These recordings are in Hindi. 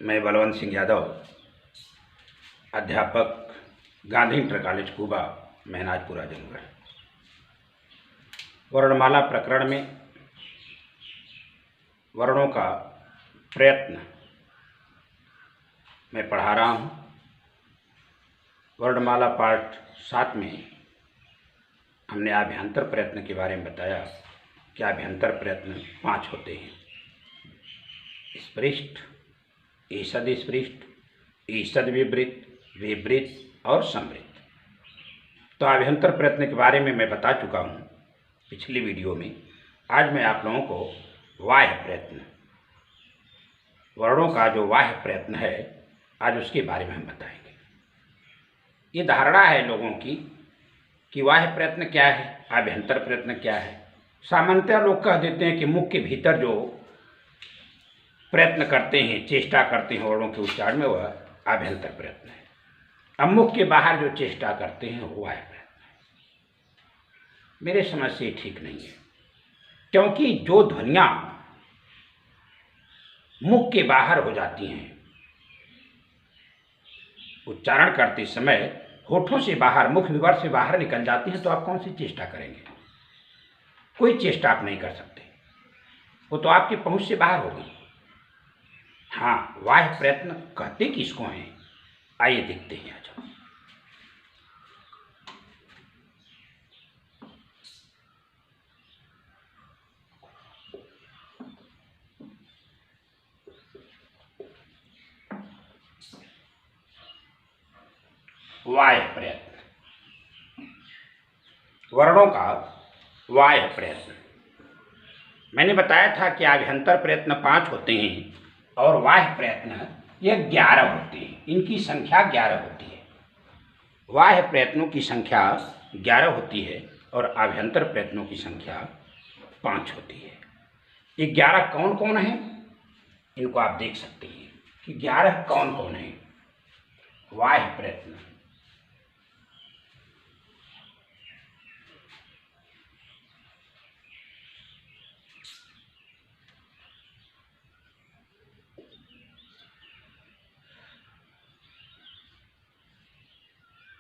मैं बलवंत सिंह यादव, अध्यापक, गांधी इंटर कॉलेज कुबा, महनाजपुर आजमगढ़। वर्णमाला प्रकरण में वर्णों का प्रयत्न मैं पढ़ा रहा हूँ। वर्णमाला पाठ 7 में हमने आभ्यंतर प्रयत्न के बारे में बताया कि आभ्यंतर प्रयत्न 5 होते हैं: स्पृष्ट, ईषद स्पृष्ट, ईषद विवृत, विवृत और संवृत। तो आभ्यंतर प्रयत्न के बारे में मैं बता चुका हूँ पिछली वीडियो में। आज मैं आप लोगों को बाह्य प्रयत्न, वर्णों का जो बाह्य प्रयत्न है, आज उसके बारे में हम बताएंगे। ये धारणा है लोगों की कि बाह्य प्रयत्न क्या है, आभ्यंतर प्रयत्न क्या है। सामान्यतः लोग कह देते हैं कि मुख के भीतर जो प्रयत्न करते हैं, चेष्टा करते हैं वर्णों के उच्चारण में, वह आभ्यंतर प्रयत्न है। अब मुख के बाहर जो चेष्टा करते हैं वो बाह्य प्रयत्न है। मेरे समझ से ठीक नहीं है, क्योंकि जो ध्वनियाँ मुख के बाहर हो जाती हैं उच्चारण करते समय, होठों से बाहर, मुख विवर से बाहर निकल जाती हैं, तो आप कौन सी चेष्टा करेंगे? कोई चेष्टा आप नहीं कर सकते, वो तो आपकी पहुंच से बाहर होगी। हाँ, बाह्य प्रयत्न कहते किसको हैं, आइए देखते हैं। आज बाह्य प्रयत्न, वर्णों का बाह्य प्रयत्न। मैंने बताया था कि आभ्यंतर प्रयत्न 5 होते हैं और बाह्य प्रयत्न ये 11 होते हैं। इनकी संख्या 11 होती है। बाह्य प्रयत्नों की संख्या 11 होती है और आभ्यंतर प्रयत्नों की संख्या 5 होती है। ये 11 कौन कौन है, इनको आप देख सकते हैं कि 11 कौन कौन है। बाह्य प्रयत्न,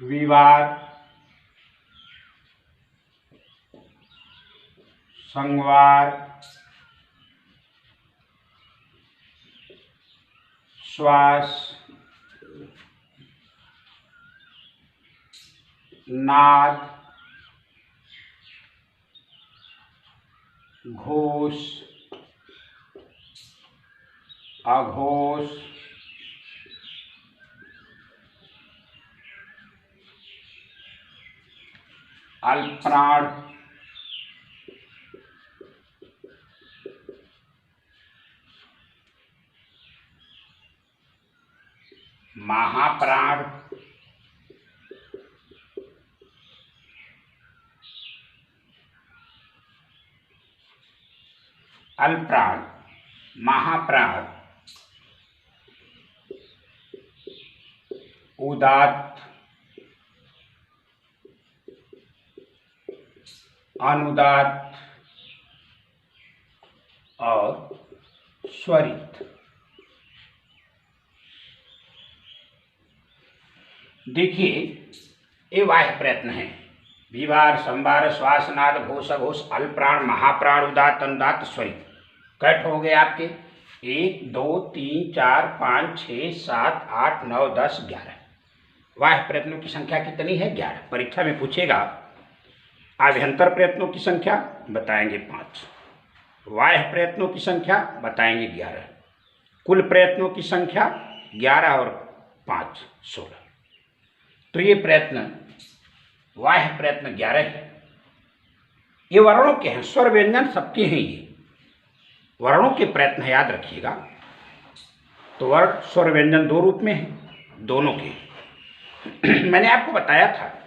विवार, संवार, श्वास, नाद, घोष, अघोष, अल्पप्राण, महाप्राण, अल्पप्राण, महाप्राण, उदात्त, अनुदात्त और स्वरित। देखिए, ये बाह्य प्रयत्न है। विवार, संवार, श्वास, नाद, घोष, अघोष, अल्पप्राण, महाप्राण, उदात्त, अनुदात्त, स्वरित। कैट हो गए आपके 1 2 3 4 5 6 7 8 9 10 11। बाह्य प्रयत्नों की संख्या कितनी है? 11। परीक्षा में पूछेगा आभ्यंतर प्रयत्नों की संख्या, बताएंगे 5। बाह्य प्रयत्नों की संख्या बताएंगे 11। कुल प्रयत्नों की संख्या 11 और 5 16। तो ये प्रयत्न, बाह्य प्रयत्न 11 है। ये वर्णों के हैं, स्वर व्यंजन सबके हैं। ये वर्णों के प्रयत्न याद रखिएगा। तो वर्ण, स्वर व्यंजन 2 रूप में है, दोनों के। मैंने आपको बताया था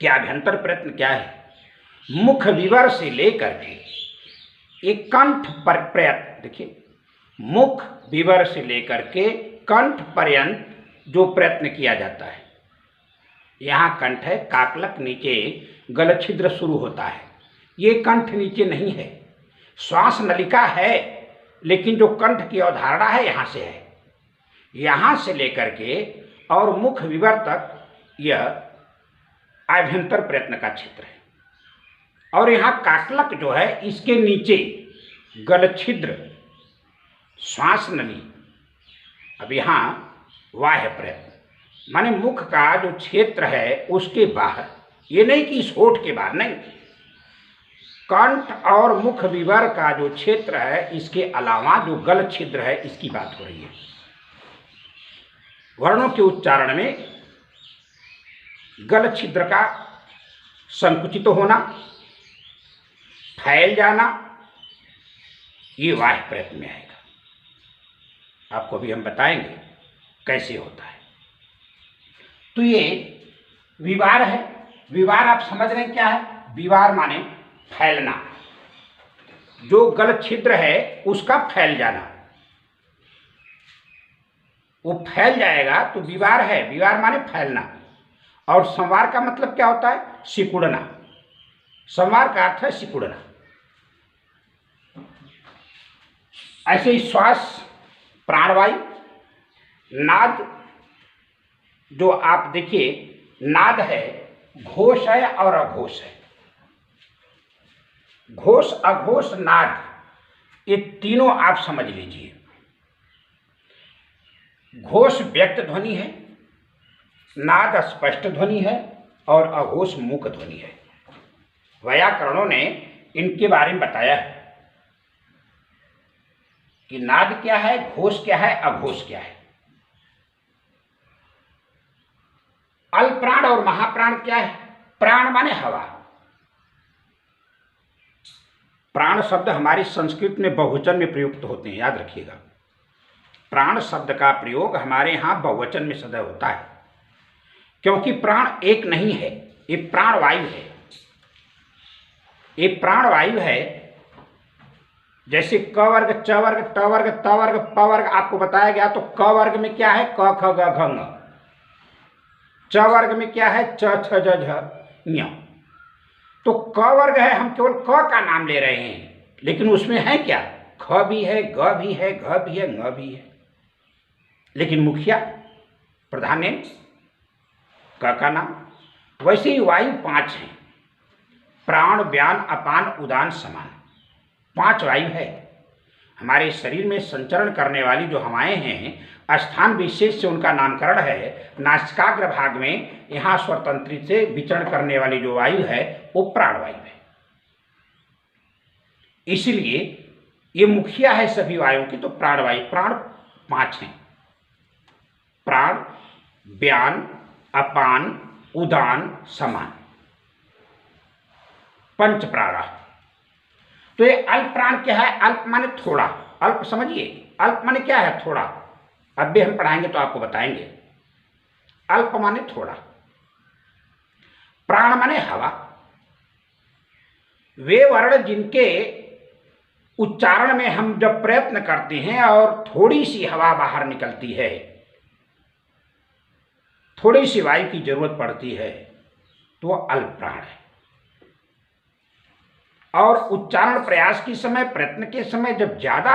कि आभ्यंतर प्रयत्न क्या है। मुख विवर से लेकर के एक कंठ पर प्रयत्न, देखिए, मुख विवर से लेकर के कंठ पर्यंत जो प्रयत्न किया जाता है। यहाँ कंठ है, काकलक नीचे गल छिद्र शुरू होता है। ये कंठ नीचे नहीं है। श्वास नलिका है, लेकिन जो कंठ की अवधारणा है यहाँ से है। यहाँ से लेकर के और मुख विवर तक यह आभ्यंतर प्रयत्न का क्षेत्र है। और यहाँ काकलक जो है इसके नीचे गल छिद्र, श्वास नली, अब यहाँ बाह्य प्रयत्न माने मुख का जो क्षेत्र है उसके बाहर, ये नहीं कि इस होठ के बाहर, नहीं, कंठ और मुख विवर का जो क्षेत्र है इसके अलावा जो गल छिद्र है इसकी बात हो रही है। वर्णों के उच्चारण में गल छिद्र का संकुचित होना, फैल जाना, ये बाह्य प्रयत्न में आएगा। आपको भी हम बताएंगे कैसे होता है। तो ये विवार है। विवार आप समझ रहे हैं क्या है? विवार माने फैलना, जो गल छिद्र है उसका फैल जाना, वो फैल जाएगा तो विवार है। विवार माने फैलना। और संवार का मतलब क्या होता है? सिकुड़ना। संवार का अर्थ है सिकुड़ना। ऐसे ही श्वास, प्राणवायु, नाद, जो आप देखिए नाद है, घोष है और अघोष है। घोष, अघोष, नाद, ये तीनों आप समझ लीजिए। घोष व्यक्त ध्वनि है, नाद स्पष्ट ध्वनि है और अघोष मूक ध्वनि है। व्याकरणों ने इनके बारे में बताया है कि नाद क्या है, घोष क्या है, अघोष क्या है। अल्पप्राण और महाप्राण क्या है? प्राण माने हवा। प्राण शब्द हमारी संस्कृत में बहुवचन में प्रयुक्त होते हैं, याद रखिएगा। प्राण शब्द का प्रयोग हमारे यहाँ बहुवचन में सदैव होता है, क्योंकि प्राण एक नहीं है, ये प्राणवायु है। ये प्राणवायु है। जैसे क वर्ग, च वर्ग, ट वर्ग, त वर्ग, प वर्ग आपको बताया गया, तो क वर्ग में क्या है? क ख ग घ ङ। च वर्ग में क्या है? च छ ज झ ञ। तो क वर्ग है, हम केवल क का नाम ले रहे हैं, लेकिन उसमें है क्या? ख भी है, ग भी है, घ भी है, ङ भी है। लेकिन मुखिया प्रधान है क का नाम। वैसे ही वायु 5 है, प्राण, व्यान, अपान, उदान, समान। 5 वायु है। हमारे शरीर में संचरण करने वाली जो हवाएं हैं, स्थान विशेष से उनका नामकरण है। नासिकाग्र भाग में यहाँ स्वतंत्र से विचरण करने वाली जो वायु है वो प्राणवायु है। इसलिए ये मुखिया है सभी वायुओं की। तो प्राणवायु, प्राण 5 हैं, प्राण, व्यान, अपान, उदान, समान, पंच प्राण। तो ये अल्प प्राण क्या है? अल्प माने थोड़ा। अल्प समझिए, अल्प माने क्या है? थोड़ा। अब भी हम पढ़ाएंगे तो आपको बताएंगे। अल्प माने थोड़ा। प्राण माने हवा। वे वर्ण जिनके उच्चारण में हम जब प्रयत्न करते हैं और थोड़ी सी हवा बाहर निकलती है, थोड़ी सी वायु की जरूरत पड़ती है, तो अल्प प्राण है। और उच्चारण प्रयास के समय, प्रयत्न के समय जब ज्यादा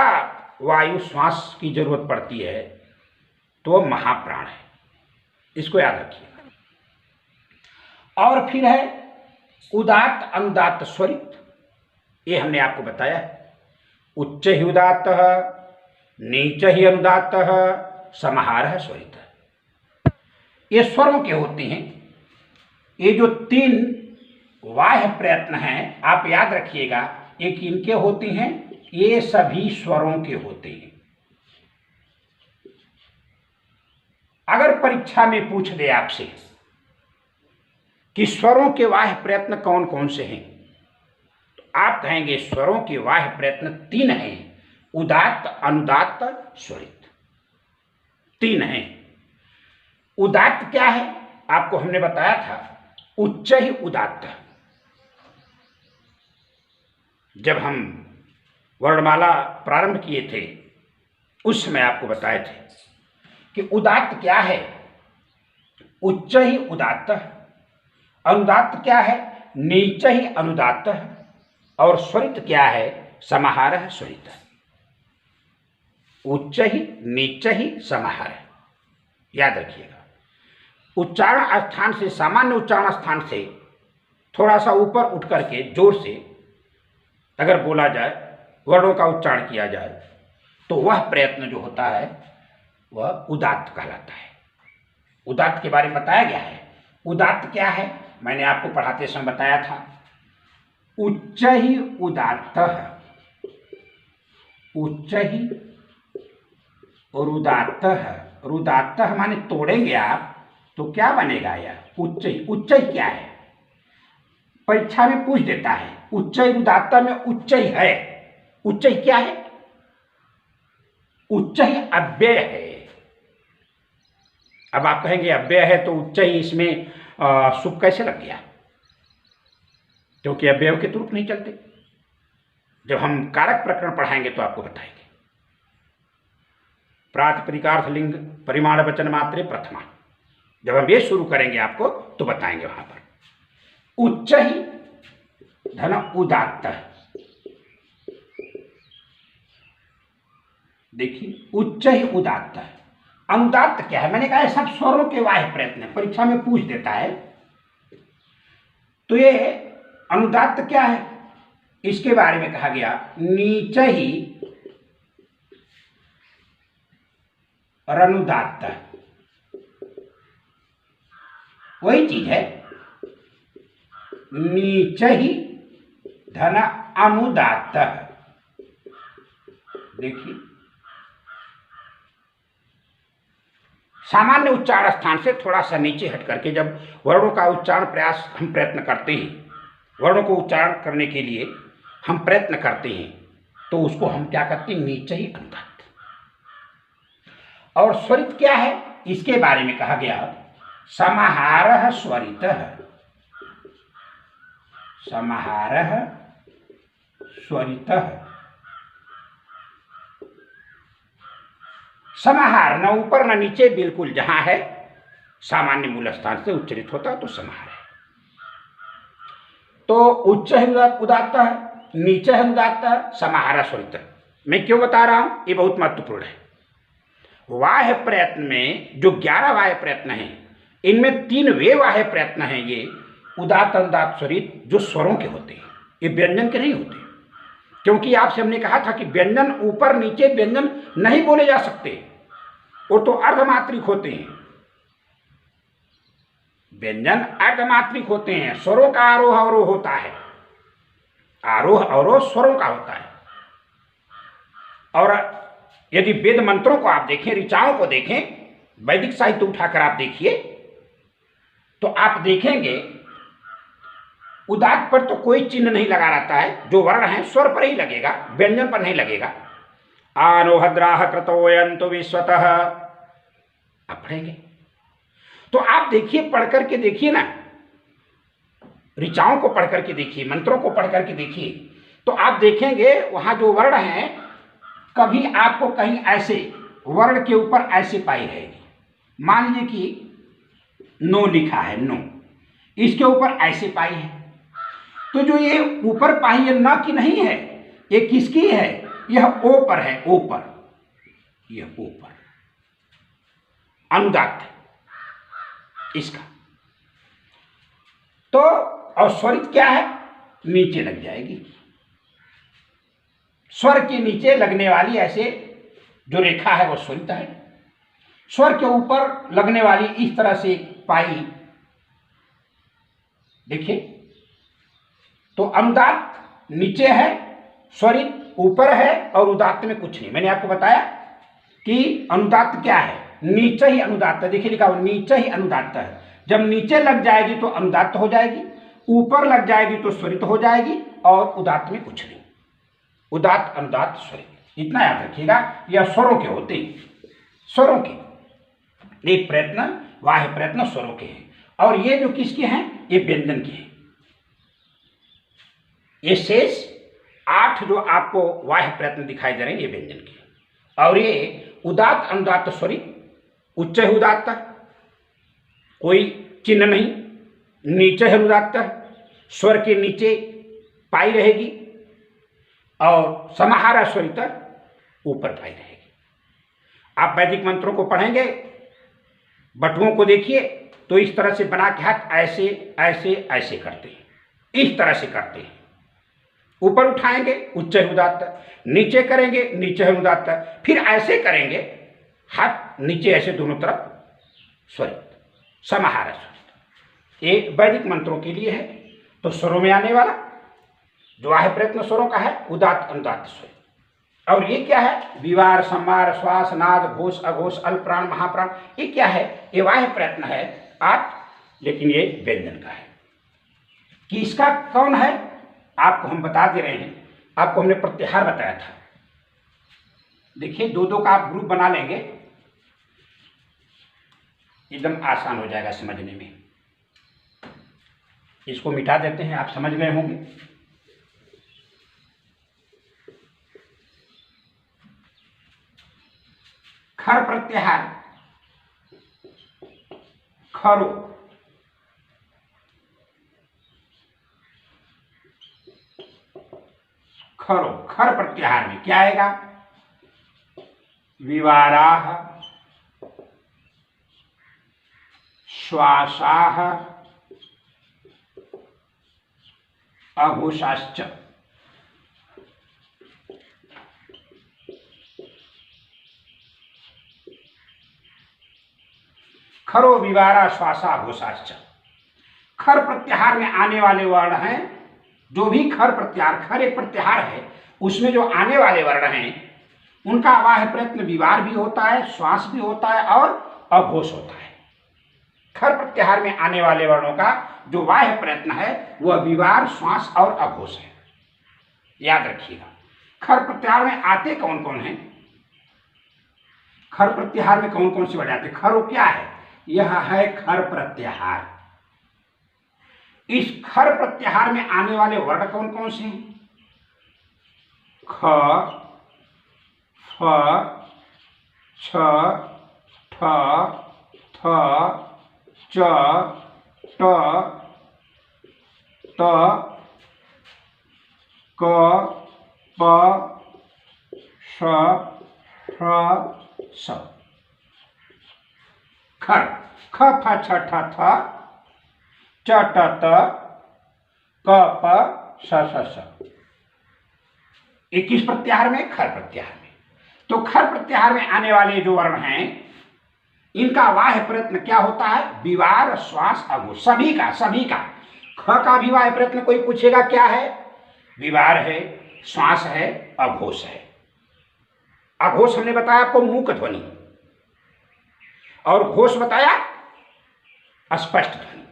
वायु श्वास की जरूरत पड़ती है तो वह महाप्राण है। इसको याद रखिएगा। और फिर है उदात्त, अनुदात्त, स्वरित। ये हमने आपको बताया है। उच्च ही उदात्त, नीच ही अनुदात्त, समाहार स्वरित। ये स्वरों के होते हैं। ये जो 3 बाह्य प्रयत्न हैं, आप याद रखिएगा, एक इनके होते हैं, ये सभी स्वरों के होते हैं। अगर परीक्षा में पूछ दे आपसे कि स्वरों के बाह्य प्रयत्न कौन कौन से हैं, तो आप कहेंगे स्वरों के बाह्य प्रयत्न 3 हैं, उदात्त, अनुदात्त, स्वरित। 3 हैं। उदात्त क्या है? आपको हमने बताया था, उच्च ही उदात्त। जब हम वर्णमाला प्रारंभ किए थे उस समय आपको बताए थे कि उदात्त क्या है? उच्च ही उदात्त। अनुदात्त क्या है? नीच ही अनुदात्त। और स्वरित क्या है? समाहार स्वरित। उच्च ही, नीच ही, समाहार। याद रखिएगा। उच्चारण स्थान से, सामान्य उच्चारण स्थान से थोड़ा सा ऊपर उठ करके जोर से अगर बोला जाए, वर्णों का उच्चारण किया जाए, तो वह प्रयत्न जो होता है वह उदात्त कहलाता है। उदात्त के बारे में बताया गया है। उदात्त क्या है, मैंने आपको पढ़ाते समय बताया था। उच्च ही उदात्त, उच्च ही और उदात्त। उदात्त माने तोड़ेंगे आप तो क्या बनेगा यार, उच्च ही। उच्च ही क्या है, परीक्षा में पूछ देता है। उच्च ही उदात्त में उच्च ही है। उच्च ही क्या है, उच्च ही अव्यय है। अब आप कहेंगे अव्यय है तो उच्च ही इसमें सुख कैसे लग गया, क्योंकि अव्यय के तुरुप नहीं चलते। जब हम कारक प्रकरण पढ़ाएंगे तो आपको बताएंगे। प्रातिपदिकार्थ लिंग परिमाण वचन मात्रे प्रथमा, जब हम ये शुरू करेंगे आपको तो बताएंगे वहां पर। उच्च ही धन उदात्त, देखिए उच्च ही उदात्त। अनुदात्त क्या है, मैंने कहा सब स्वरों के वाह्य प्रयत्न, परीक्षा में पूछ देता है। तो ये अनुदात्त क्या है, इसके बारे में कहा गया नीच ही और अनुदात्त, वही चीज है। नीच ही धन अनुदात्त, देखिए सामान्य उच्चारण स्थान से थोड़ा सा नीचे हट करके जब वर्णों का उच्चारण प्रयास हम प्रयत्न करते हैं, वर्णों को उच्चारण करने के लिए हम प्रयत्न करते हैं, तो उसको हम क्या करते हैं, नीचे ही अनुदात्त। और स्वरित क्या है, इसके बारे में कहा गया समाहारः स्वरितः, समाहारः स्वरितः। समाहार न ऊपर न नीचे, बिल्कुल जहां है सामान्य मूल स्थान से उच्चरित होता है तो समाहार है। तो उच्च है उदात्त है, नीचे है उदात्त है, समाहार स्वरित। मैं क्यों बता रहा हूं, ये बहुत महत्वपूर्ण है। वाह्य प्रयत्न में जो 11 वाह्य प्रयत्न हैं, इनमें 3 वे वाह्य प्रयत्न हैं ये उदात्त अनुदात्त स्वरित, जो स्वरों के होते हैं, ये व्यंजन के नहीं होते। क्योंकि आपसे हमने कहा था कि व्यंजन ऊपर नीचे व्यंजन नहीं बोले जा सकते, वो तो अर्धमात्रिक होते हैं। व्यंजन अर्धमात्रिक होते हैं, स्वरों का आरोह अवरोह होता है, आरोह अवरोह स्वरों का होता है। और यदि वेद मंत्रों को आप देखें, ऋचाओं को देखें, वैदिक साहित्य उठाकर आप देखिए, तो आप देखेंगे उदात्त पर तो कोई चिन्ह नहीं लगा रहता है, जो वर्ण है स्वर पर ही लगेगा, व्यंजन पर नहीं लगेगा। आनोहद्राह कृतोयन्तु विश्वतः, आप पढ़ेंगे तो आप देखिए, पढ़ करके देखिए ना, ऋचाओं को पढ़ करके देखिए, मंत्रों को पढ़ करके देखिए, तो आप देखेंगे वहां जो वर्ण है, कभी आपको कहीं ऐसे वर्ण के ऊपर ऐसे पाई रहेगी। मान लीजिए कि नो लिखा है, नो, इसके ऊपर ऐसे पाई है, तो जो ये ऊपर पाई है न की नहीं है, ये किसकी है, यह ओ पर है, ओ पर, यह ओ पर अनुदात्त है इसका। तो और स्वरित क्या है, नीचे लग जाएगी, स्वर के नीचे लगने वाली ऐसे जो रेखा है वो स्वरित है। स्वर के ऊपर लगने वाली इस तरह से पाई, देखिए, तो अनुदात्त नीचे है, स्वरित ऊपर है, और उदात्त में कुछ नहीं। मैंने आपको बताया कि अनुदात्त क्या है, नीचे ही अनुदात्त, देखिए लिखा हुआ नीचे ही अनुदात्त है। जब नीचे लग जाएगी तो अनुदात्त हो जाएगी, ऊपर लग जाएगी तो स्वरित हो जाएगी, और उदात्त में कुछ नहीं। उदात्त अनुदात्त स्वरित, इतना याद रखिएगा। यह स्वरों के होते हैं, स्वरों के एक प्रयत्न, वाह्य प्रयत्न स्वरों के हैं, और ये जो किसके हैं, ये व्यंजन के हैं। ये शेष 8 जो आपको वाह्य प्रयत्न दिखाई दे रहे हैं, ये व्यंजन के हैं। और ये उदात्त अनुदात्त स्वरित, उच्च है उदात्त, कोई चिन्ह नहीं, नीचे है उदात्त, स्वर के नीचे पाई रहेगी, और समाहार स्वरित ऊपर पाई रहेगी। आप वैदिक मंत्रों को पढ़ेंगे बटुओं को देखिए तो इस तरह से बना के हाथ ऐसे ऐसे ऐसे करते हैं, इस तरह से करते हैं। ऊपर उठाएंगे उच्च उदात्त, नीचे करेंगे नीचे उदात्त, फिर ऐसे करेंगे हाथ नीचे ऐसे दोनों तरफ स्वरित समाहार स्वरित। ये वैदिक मंत्रों के लिए है। तो स्वरों में आने वाला जो आहे प्रयत्न स्वरों का है उदात्त अनुदात्त स्वर। और ये क्या है? विवार, संवार, श्वास, नाद, घोष, अघोष, अल्पप्राण, महाप्राण। ये क्या है? ये वाह्य प्रयत्न है आठ, लेकिन ये व्यंजन का है। कि इसका कौन है आपको हम बता दे रहे हैं। आपको हमने प्रत्याहार बताया था। देखिए दो दो का आप ग्रुप बना लेंगे, एकदम आसान हो जाएगा समझने में। इसको मिटा देते हैं, आप समझ गए होंगे। खर प्रत्याहार, खरो, खरो। खर प्रत्याहार में क्या आएगा? विवाराः, श्वासाः, अघोषाश्च। खरो, विवारा, श्वासा, घोषाश्च। खर प्रत्याहार में आने वाले वर्ण हैं, जो भी खर प्रत्याहार, खर एक प्रत्याहार है, उसमें जो आने वाले वर्ण हैं उनका वाह्य प्रयत्न विवार भी होता है, श्वास भी होता है और अघोष होता है। खर प्रत्याहार में आने वाले वर्णों का जो वाह्य प्रयत्न है वह विवार, श्वास और अघोष है। याद रखिएगा। खर प्रत्याहार में आते कौन कौन हैं? खर प्रत्याहार में कौन कौन से वर्ण आते? खरो क्या है? यह है खर प्रत्याहार। इस खर प्रत्याहार में आने वाले वर्ण कौन कौन से हैं? ख, फ, छ, ठ, थ, च, ट, त, क, प, श, ह्र, स। खर, ख, फ, छ, ठ, थ, च, ट, त, क, प, श, स। ये किस प्रत्याहार में? खर प्रत्याहार में। तो खर प्रत्याहार में आने वाले जो वर्ण हैं इनका वाह्य प्रयत्न क्या होता है? विवार, श्वास, अघोष। सभी का ख का भी वाह्य प्रयत्न कोई पूछेगा क्या है? विवार है, श्वास है, अघोष है। अघोष हमने बताया आपको मूक ध्वनि, और घोष बताया स्पष्ट ध्वनि।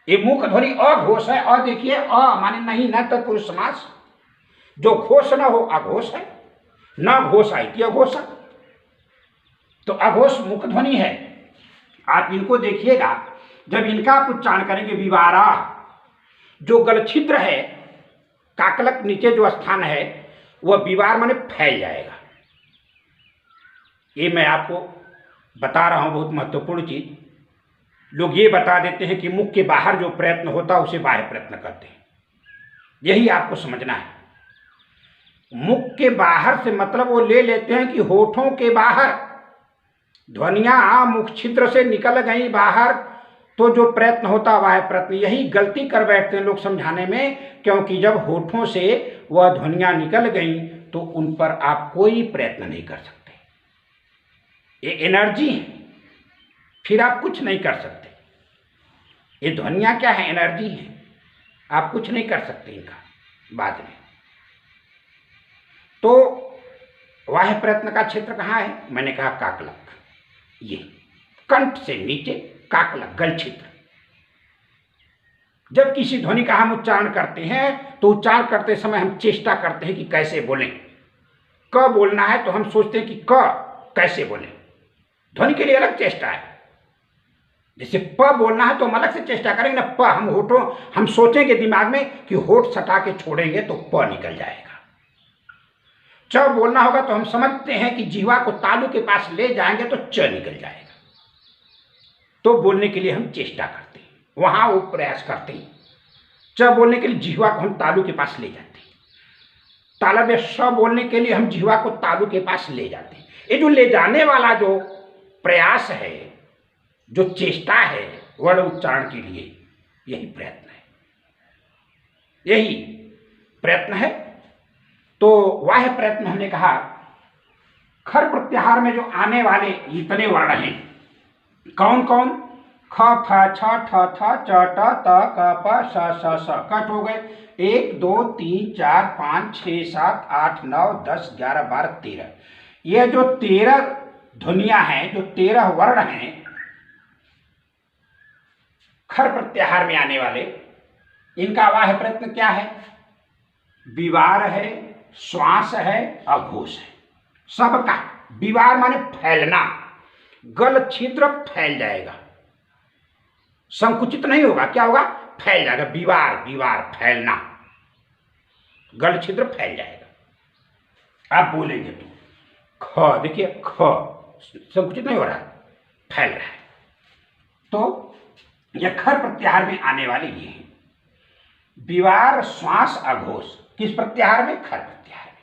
ये मूक ध्वनि अघोष है। और देखिए अ माने नहीं, न तत्पुरुष समास। जो घोष न हो अघोष है, न घोष आई अघोष। तो अघोष मुख ध्वनि है। आप इनको देखिएगा, जब इनका आप उच्चारण करेंगे विवारा, जो गल छिद्र है, काकलक नीचे जो स्थान है वह विवार माने फैल जाएगा। ये मैं आपको बता रहा हूं, बहुत महत्वपूर्ण चीज। लोग ये बता देते हैं कि मुख के बाहर जो प्रयत्न होता है उसे बाह्य प्रयत्न करते हैं। यही आपको समझना है। मुख के बाहर से मतलब वो ले लेते हैं कि होठों के बाहर ध्वनियां मुख छिद्र से निकल गई बाहर, तो जो प्रयत्न होता वाह प्रयत्न। यही गलती कर बैठते हैं लोग समझाने में, क्योंकि जब होठों से वह ध्वनियां निकल गई तो उन पर आप कोई प्रयत्न नहीं कर सकते। ये एनर्जी है, फिर आप कुछ नहीं कर सकते। ये ध्वनियां क्या है? एनर्जी है, आप कुछ नहीं कर सकते इनका बाद में। तो वाह्य प्रयत्न का क्षेत्र कहाँ है? मैंने कहा काकलक। ये कंठ से नीचे काकलक, गल छिद्र। जब किसी ध्वनि का हम उच्चारण करते हैं तो उच्चारण करते समय हम चेष्टा करते हैं कि कैसे बोलें। क बोलना है तो हम सोचते हैं कि क कैसे बोलें। ध्वनि के लिए अलग चेष्टा है। जैसे प बोलना है तो हम अलग से चेष्टा करेंगे ना। प हम होठों, हम सोचेंगे दिमाग में कि होठ सटा के छोड़ेंगे तो प निकल जाएगा। च बोलना होगा तो हम समझते हैं कि जीवा को तालू के पास ले जाएंगे तो च निकल जाएगा। तो बोलने के लिए हम चेष्टा करते हैं, वहां वो प्रयास करते हैं। च बोलने के लिए जीवा को हम तालू के पास ले जाते हैं। तालब या श बोलने के लिए हम जीवा को तालू के पास ले जाते हैं। ये जो ले जाने वाला जो प्रयास है जो चेष्टा है वर्ण उच्चारण के लिए, यही प्रयत्न है, यही प्रयत्न है। तो वाह्य प्रयत्न हमने कहा, खर प्रत्याहार में जो आने वाले इतने वर्ण हैं, कौन कौन? ख, फ, छ, ठ, थ, च, ट, त, क, प, श, श, स। कट हो गए 1 2 3 4 5 6 7 8 9 10 11 12 13। ये जो 13 ध्वनियां हैं, जो 13 वर्ण हैं खर प्रत्याहार में आने वाले, इनका वाह्य प्रयत्न क्या है? विवार है, श्वास है, अघोष है, सबका। विवार माने फैलना, गल छिद्र फैल जाएगा, संकुचित नहीं होगा, क्या होगा? फैल जाएगा। विवार, विवार फैलना, गल छिद्र फैल जाएगा। आप बोलेंगे तो ख, देखिए ख संकुचित नहीं हो रहा है, फैल रहा है। तो यह खर प्रत्याहार में आने वाले ये हैं, विवार, श्वास, अघोष। किस प्रत्याहार में? खर प्रत्याहार में।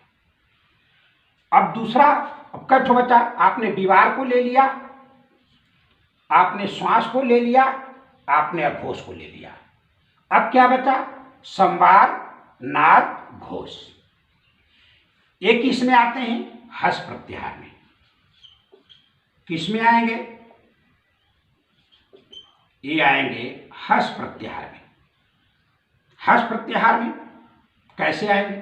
अब दूसरा, अब कट हो बचा, आपने विवार को ले लिया, आपने श्वास को ले लिया, आपने अघोष को ले लिया। अब क्या बचा? संवार, नाद, घोष। ये किस में आते हैं? हस प्रत्याहार में। किस में आएंगे? ये आएंगे हस प्रत्याहार में। हस प्रत्याहार में कैसे आएंगे?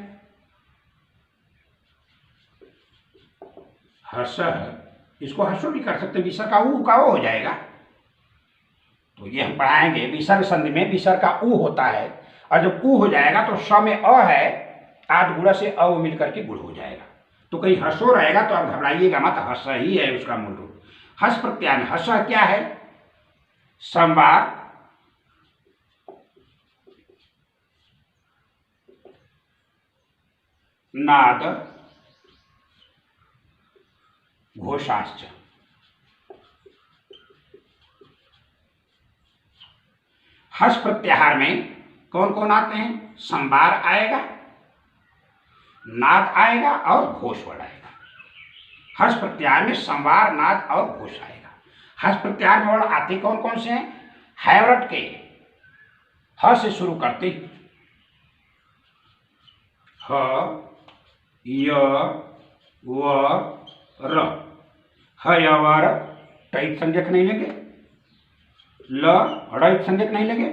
हर्ष, इसको हर्षो भी कर सकते हैं, विसर्ग का ऊ का ओ हो जाएगा। तो ये हम पढ़ाएंगे, विसर्ग संधि में विसर्ग का ऊ होता है, और जब ऊ हो जाएगा तो स में अ है, आठ गुणा से अ मिलकर के गुण हो जाएगा। तो कहीं हर्षो रहेगा तो आप घबराइएगा मत, हर्ष ही है उसका मूल रूप। हस प्रत्याहार में हर्ष क्या है? संवार, नाद, घोषाश्च। हस प्रत्याहार में कौन कौन आते हैं? संवार आएगा, नाद आएगा और घोष वर्ण आएगा। हस प्रत्याहार में संवार, नाद और घोष आएगा। हस प्रत्याहार में वर्ण आते कौन कौन से हैं? हैवरट के ह से शुरू करते, ह, य, व, र। हयवर टैत संज्ञक नहीं लेंगे, ल ड़ैत संज्ञक नहीं लेंगे,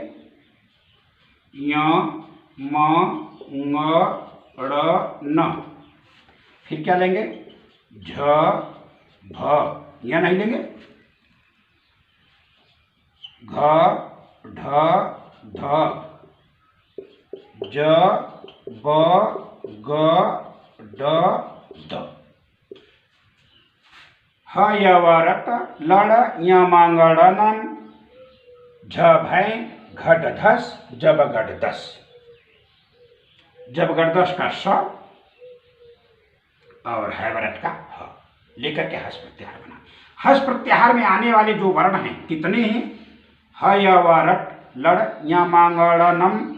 य, म, ङ, ड़, न। फिर क्या लेंगे? झ, भ, यह नहीं लेंगे, घ, ढ, ध, ज, ब, ग, ड, द। हयवरट लड़ यमांगड़नन झ भय घट धस जब गढ़ दस। जब गढ़दस का स और हैवरट का ह लेकर के हस प्रत्याहार बना। हस प्रत्याहार में आने वाले जो वर्ण हैं कितने हैं? हयवरट लड़ यमांगड़नम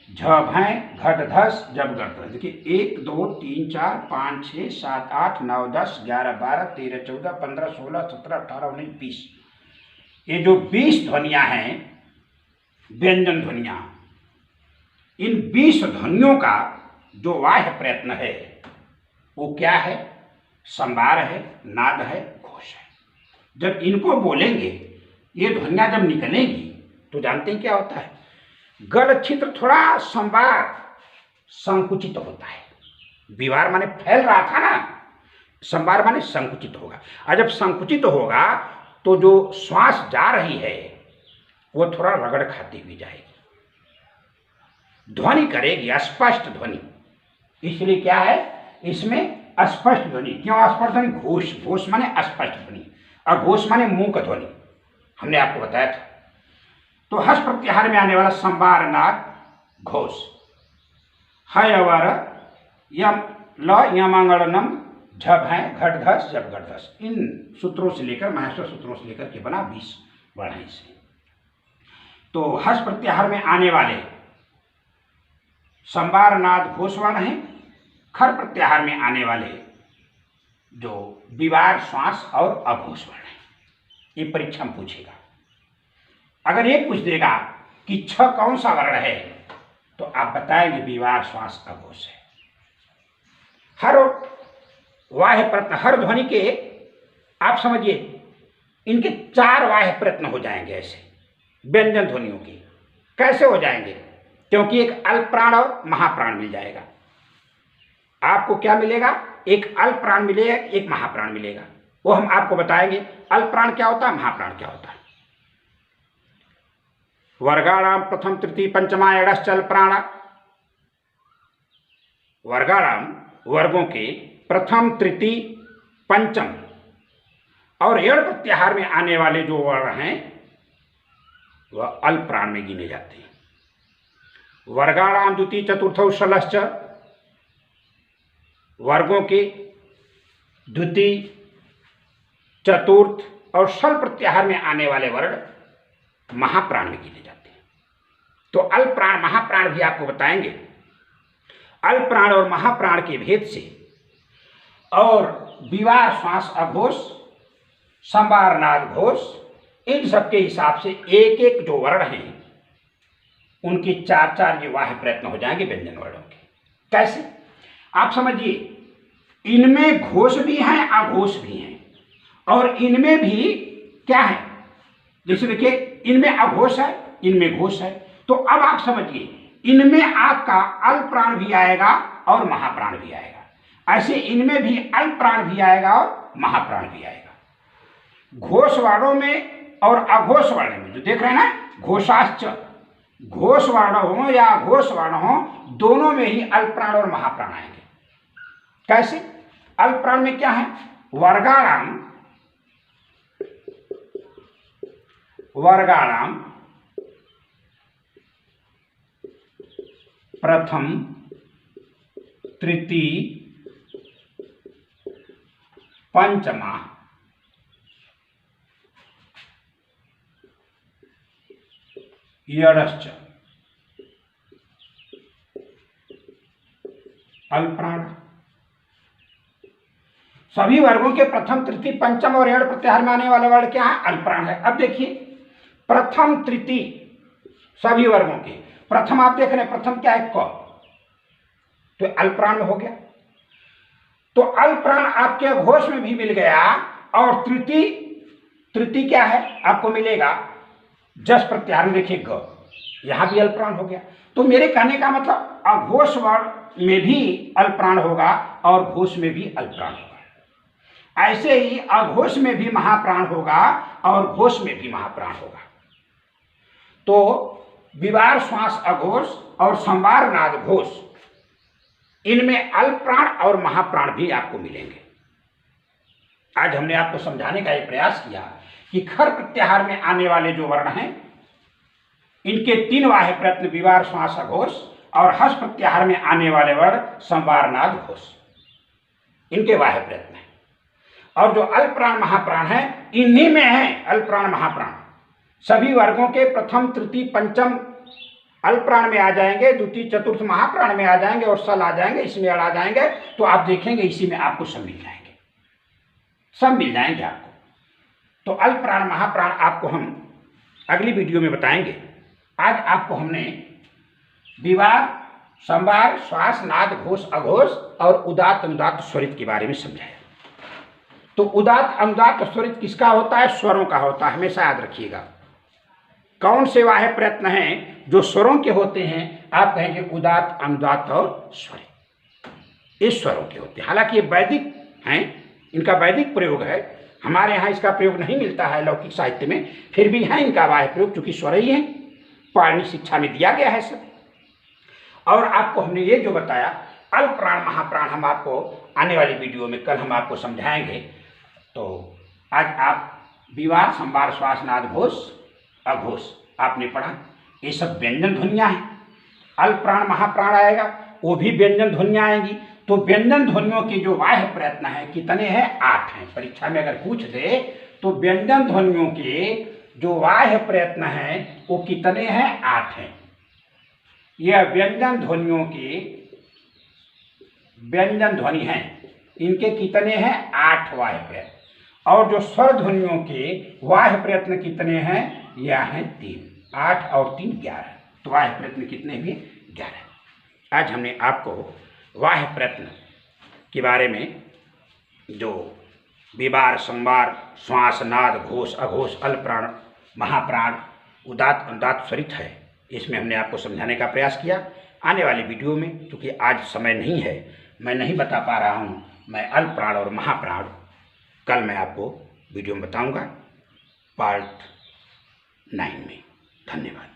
झ भय घट धस जब गढ़ दस। देखिए 1 2 3 4 5 6 7 8 9 10 11 12 13 14 15 16 17 18 19 20। ये जो 20 ध्वनियां हैं, व्यंजन ध्वनियां, इन 20 ध्वनियों का जो बाह्य प्रयत्न है वो क्या है? संवार है, नाद है, घोष है। जब इनको बोलेंगे, ये ध्वनियां जब निकलेंगी तो जानते हैं क्या होता है? गल छिद्र थोड़ा संवार संकुचित होता है। विवार माने फैल रहा था ना, संवार माने संकुचित होगा। और जब संकुचित होगा तो जो श्वास जा रही है वो थोड़ा रगड़ खाती हुई जाएगी, ध्वनि करेगी, अस्पष्ट ध्वनि। इसलिए क्या है इसमें? अस्पष्ट ध्वनि। क्यों अस्पष्ट ध्वनि? घोष, घोष माने अस्पष्ट ध्वनि, और घोष माने मूक ध्वनि, हमने आपको बताया था। तो हस प्रत्याहार में आने वाला संवार, नाद, घोष। हयवर यम ल यमांगड़नम झ भय घट धस जब गढ़ धस। इन सूत्रों से लेकर, महेश्वर सूत्रों से लेकर के बना 20 वर्ण है इसमें। तो हस प्रत्याहार में आने वाले संवार, नाद, घोष वर्ण हैं। खर प्रत्याहार में आने वाले जो विवार, श्वास और अघोष वर्ण हैं। ये परीक्षा में पूछेगा। अगर ये पूछ देगा कि छ कौन सा वर्ण है, तो आप बताएंगे विवार श्वास अघोष है। हर वाह्य प्रयत्न, हर ध्वनि के आप समझिए इनके 4 वाह्य प्रयत्न हो जाएंगे ऐसे व्यंजन ध्वनियों के। कैसे हो जाएंगे? क्योंकि एक अल्प प्राण और महाप्राण मिल जाएगा। आपको क्या मिलेगा? एक अल्प प्राण मिलेगा, एक महाप्राण मिलेगा। वो हम आपको बताएंगे अल्प प्राण क्या होता है, महाप्राण क्या होता है। वर्गाणाम प्रथम तृतीय पंचमा एड़श्च अल्प प्राण। वर्गाणाम वर्गों के प्रथम तृतीय पंचम और एड़ प्रत्याहार में आने वाले जो वर्ण हैं वह अल्प प्राण में गिने जाते हैं। वर्गाणाम द्वितीय चतुर्थौ षलश्च, वर्गों के द्वितीय चतुर्थ और षल प्रत्याहार में आने वाले वर्ण महाप्राण में गिने जाते हैं। तो अल्प प्राण महाप्राण भी आपको बताएंगे। अल्प प्राण और महाप्राण के भेद से और विवार श्वास अघोष, संवार नाद घोष, इन सबके हिसाब से एक एक जो वर्ण हैं उनके 4 ये वाह्य प्रयत्न हो जाएंगे व्यंजन वर्णों के। कैसे? आप समझिए, इनमें घोष भी हैं अघोष भी हैं, और इनमें भी क्या है, जैसे देखिए इनमें अघोष है इनमें घोष है। तो अब आप समझिए इनमें आपका अल्प प्राण भी आएगा और महाप्राण भी आएगा, ऐसे इनमें भी अल्प प्राण भी आएगा और महाप्राण भी आएगा। घोष वर्णों में और अघोष वर्ण में जो देख रहे हैं ना, घोषाश्च, घोष वर्ण हो या अघोष वर्ण हो, दोनों में ही अल्प प्राण और महाप्राण आएंगे। कैसे? अल्प प्राण में क्या है? वर्गाणाम, वर्गाणाम प्रथम तृतीय पंचमा यड़श्च अल्प प्राण। सभी वर्गों के प्रथम तृतीय पंचम और एड़ प्रत्याहार में आने वाले वर्ण क्या है? अल्प प्राण है। अब देखिए प्रथम तृतीय सभी वर्गों के प्रथम आप देख रहे हैं, प्रथम क्या है? क, तो अल्प प्राण में हो गया। तो अल्प प्राण आपके घोष में भी मिल गया, और तृतीय, तृतीय क्या है आपको मिलेगा? जस प्रत्याहार में देखिए ग, यहां भी अल्प प्राण हो गया। तो मेरे कहने का मतलब अघोष वर्ण में भी अल्प प्राण होगा और घोष में भी अल्प प्राण होगा। ऐसे ही अघोष में भी महाप्राण होगा और घोष में भी महाप्राण होगा। तो विवार श्वास अघोष और संवार नाद घोष, इनमें अल्प प्राण और महाप्राण भी आपको मिलेंगे। आज हमने आपको समझाने का एक प्रयास किया कि खर प्रत्याहार में आने वाले जो वर्ण हैं इनके 3 वाह्य प्रयत्न विवार श्वास अघोष, और हस प्रत्याहार में आने वाले वर्ण संवार नाद घोष, इनके वाह्य प्रयत्न हैं। और जो अल्प प्राण महाप्राण है इन्हीं में है अल्प प्राण महाप्राण। सभी वर्गों के प्रथम तृतीय पंचम अल्प प्राण में आ जाएंगे, द्वितीय चतुर्थ महाप्राण में आ जाएंगे और सल आ जाएंगे, इसमें अड़ आ जाएंगे। तो आप देखेंगे इसी में आपको सब मिल जाएंगे, सब मिल जाएंगे आपको। तो अल्प प्राण महाप्राण आपको हम अगली वीडियो में बताएंगे। आज आपको हमने विवार, संवार, श्वास, नाद, घोष, अघोष और उदात्त अनुदात्त स्वरित के बारे में समझाया। तो उदात्त अनुदात्त स्वरित किसका होता है? स्वरों का होता है, हमेशा याद रखिएगा। कौन से वाह्य प्रयत्न हैं जो स्वरों के होते हैं? आप कहेंगे उदात्त, अनुदात्त और स्वरित, इस स्वरों के होते हैं। हालांकि ये वैदिक हैं, इनका वैदिक प्रयोग है, हमारे यहाँ इसका प्रयोग नहीं मिलता है लौकिक साहित्य में, फिर भी है इनका वाह्य प्रयोग, चूंकि स्वर ही है, पाणिनि शिक्षा में दिया गया है सब। और आपको हमने ये जो बताया अल्प प्राण महाप्राण, हम आपको आने वाली वीडियो में कल हम आपको समझाएंगे। तो आज आप विवार, संवार, श्वास, नाद, घोष, अघोष आपने पढ़ा, ये सब व्यंजन ध्वनियाँ हैं। अल्प प्राण महाप्राण आएगा, वो भी व्यंजन ध्वनियाँ आएंगी। तो व्यंजन ध्वनियों के जो वाह्य प्रयत्न हैं कितने हैं? 8 हैं। परीक्षा में अगर पूछ दे तो व्यंजन ध्वनियों के जो वाह्य प्रयत्न हैं वो कितने हैं? 8 हैं। यह व्यंजन ध्वनियों के व्यंजन ध्वनि हैं, इनके कितने हैं? 8 वाह्य प्रयत्न। और जो स्वर ध्वनियों के वाह्य प्रयत्न कितने हैं, यह हैं 3, 8 और 3 11। तो वाह्य प्रयत्न कितने हुए, 11। आज हमने आपको वाह्य प्रयत्न के बारे में जो विवार, संवार, श्वास, नाद, घोष, अघोष, अल्पप्राण, महाप्राण, उदात्त, अनुदात्त, स्वरित है, इसमें हमने आपको समझाने का प्रयास किया। आने वाली वीडियो में, क्योंकि आज समय नहीं है, मैं नहीं बता पा रहा हूँ, मैं अल्पप्राण और महाप्राण कल मैं आपको वीडियो में बताऊंगा पार्ट 9 में। धन्यवाद।